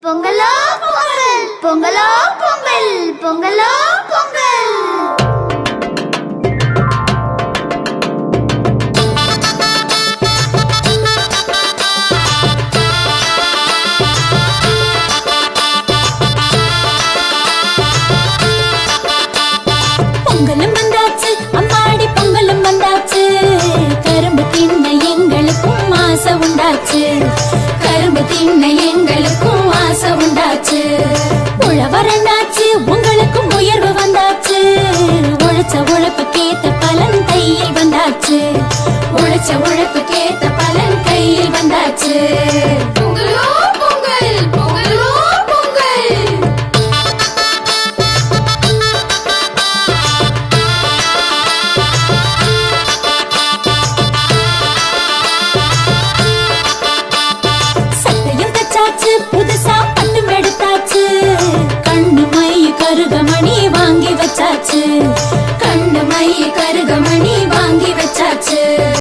பொங்கலோ பொங்கல் பொங்கலோ பொங்கல் பொங்கலோ பொங்கல். பொங்கலும் வந்தாச்சு அம்மாடி பொங்கலும் வந்தாச்சு. கரும்பு தின்ன எங்களுக்கும் ஆசை உண்டாச்சு. கரும்பு தின்ன எங்களுக்கும் ஆசை உண்டாச்சு. உழவரண்டாச்சு உங்களுக்கும் உயர்வு வந்தாச்சு. உழைச்ச உழைப்புக்கேத்த பலன் கையில் வந்தாச்சு. உழைச்ச உழைப்புக்கேத்த பலன் கையில் வந்தாச்சு. பொங்கலோ பொங்கல் பொங்கலோ பொங்கல். புதுசா பட்டும் எடுத்தாச்சு. கண்ணு மை கருகமணி வாங்கி வச்சாச்சு. கண்ணு மை கருகமணி